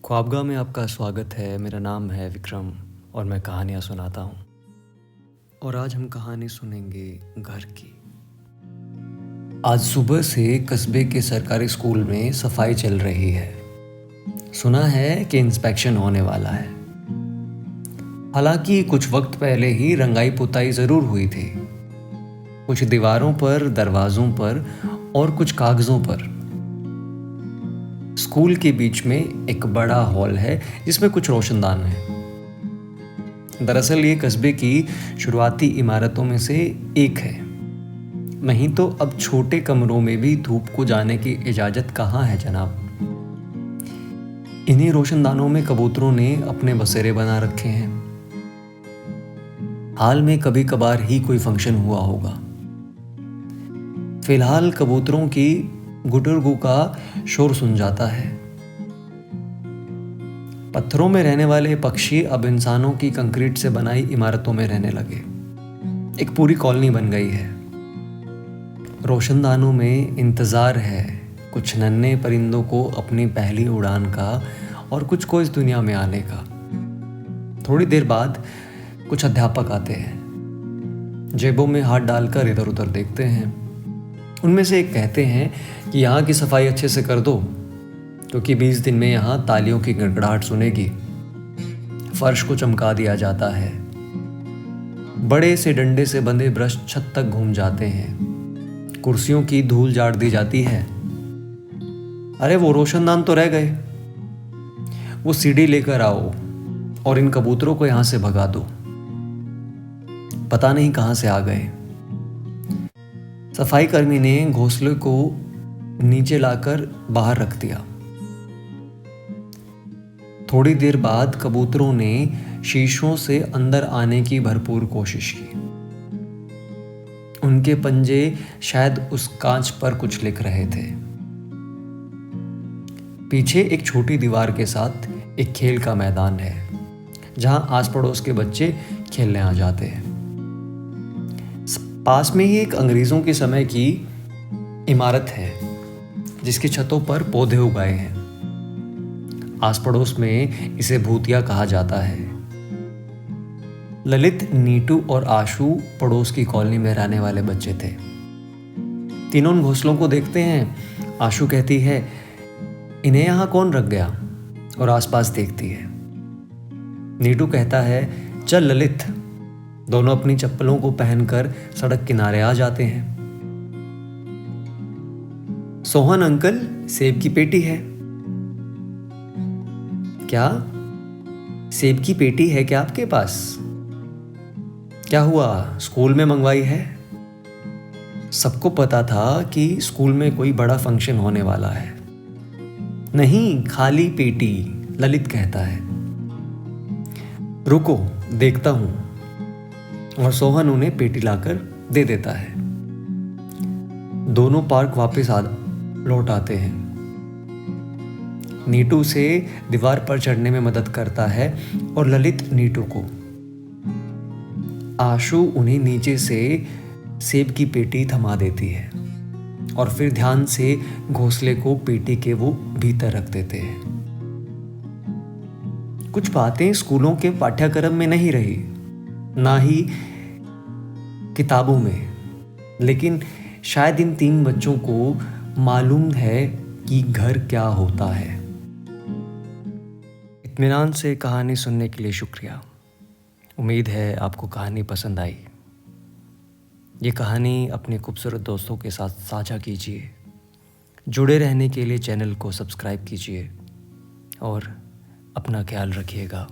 ख्वाबगह में आपका स्वागत है। मेरा नाम है विक्रम और मैं कहानियाँ सुनाता हूँ। और आज हम कहानी सुनेंगे घर की। आज सुबह से कस्बे के सरकारी स्कूल में सफाई चल रही है। सुना है कि इंस्पेक्शन होने वाला है। हालांकि कुछ वक्त पहले ही रंगाई पुताई ज़रूर हुई थी, कुछ दीवारों पर, दरवाज़ों पर और कुछ कागज़ों पर। स्कूल के बीच में एक बड़ा हॉल है जिसमें कुछ रोशनदान है। दरअसल ये कस्बे की शुरुआती इमारतों में से एक है। नहीं तो अब छोटे कमरों में भी धूप को जाने की इजाजत कहाँ है जनाब। इन्हीं रोशनदानों में कबूतरों ने अपने बसेरे बना रखे हैं। हाल में कभी कभार ही कोई फंक्शन हुआ होगा। फिलहाल कबूतरों की गुटरगू का शोर सुन जाता है। पत्थरों में रहने वाले पक्षी अब इंसानों की कंक्रीट से बनाई इमारतों में रहने लगे। एक पूरी कॉलोनी बन गई है। रोशनदानों में इंतजार है कुछ नन्हे परिंदों को अपनी पहली उड़ान का और कुछ को इस दुनिया में आने का। थोड़ी देर बाद कुछ अध्यापक आते हैं, जेबों में हाथ डालकर इधर उधर देखते हैं। उनमें से एक कहते हैं कि यहाँ की सफाई अच्छे से कर दो, क्योंकि 20 दिन में यहाँ तालियों की गड़गड़ाहट सुनेगी। फर्श को चमका दिया जाता है। बड़े से डंडे से बंधे ब्रश छत तक घूम जाते हैं। कुर्सियों की धूल झाड़ दी जाती है। अरे वो रोशनदान तो रह गए, वो सीढ़ी लेकर आओ और इन कबूतरों को यहां से भगा दो। पता नहीं कहां से आ गए। सफाई कर्मी ने घोंसले को नीचे लाकर बाहर रख दिया। थोड़ी देर बाद कबूतरों ने शीशों से अंदर आने की भरपूर कोशिश की। उनके पंजे शायद उस कांच पर कुछ लिख रहे थे। पीछे एक छोटी दीवार के साथ एक खेल का मैदान है, जहां आस पड़ोस के बच्चे खेलने आ जाते हैं। पास में ही एक अंग्रेजों के समय की इमारत है, जिसकी छतों पर पौधे उगाए हैं। आस पड़ोस में इसे भूतिया कहा जाता है। ललित, नीटू और आशु पड़ोस की कॉलोनी में रहने वाले बच्चे थे। तीनों उन घोंसलों को देखते हैं। आशु कहती है, इन्हें यहां कौन रख गया, और आसपास देखती है। नीटू कहता है, चल ललित। दोनों अपनी चप्पलों को पहनकर सड़क किनारे आ जाते हैं। सोहन अंकल, सेब की पेटी है। क्या सेब की पेटी है क्या आपके पास? क्या हुआ, स्कूल में मंगवाई है? सबको पता था कि स्कूल में कोई बड़ा फंक्शन होने वाला है। नहीं, खाली पेटी, ललित कहता है। रुको, देखता हूं। और सोहन उन्हें पेटी लाकर दे देता है। दोनों पार्क वापस लौट आते हैं। नीटू से दीवार पर चढ़ने में मदद करता है और ललित नीटू को। आशु उन्हें नीचे से सेब की पेटी थमा देती है और फिर ध्यान से घोंसले को पेटी के वो भीतर रख देते हैं। कुछ बातें स्कूलों के पाठ्यक्रम में नहीं रही, ना ही किताबों में, लेकिन शायद इन 3 बच्चों को मालूम है कि घर क्या होता है। इत्मीनान से कहानी सुनने के लिए शुक्रिया। उम्मीद है आपको कहानी पसंद आई। ये कहानी अपने खूबसूरत दोस्तों के साथ साझा कीजिए। जुड़े रहने के लिए चैनल को सब्सक्राइब कीजिए और अपना ख्याल रखिएगा।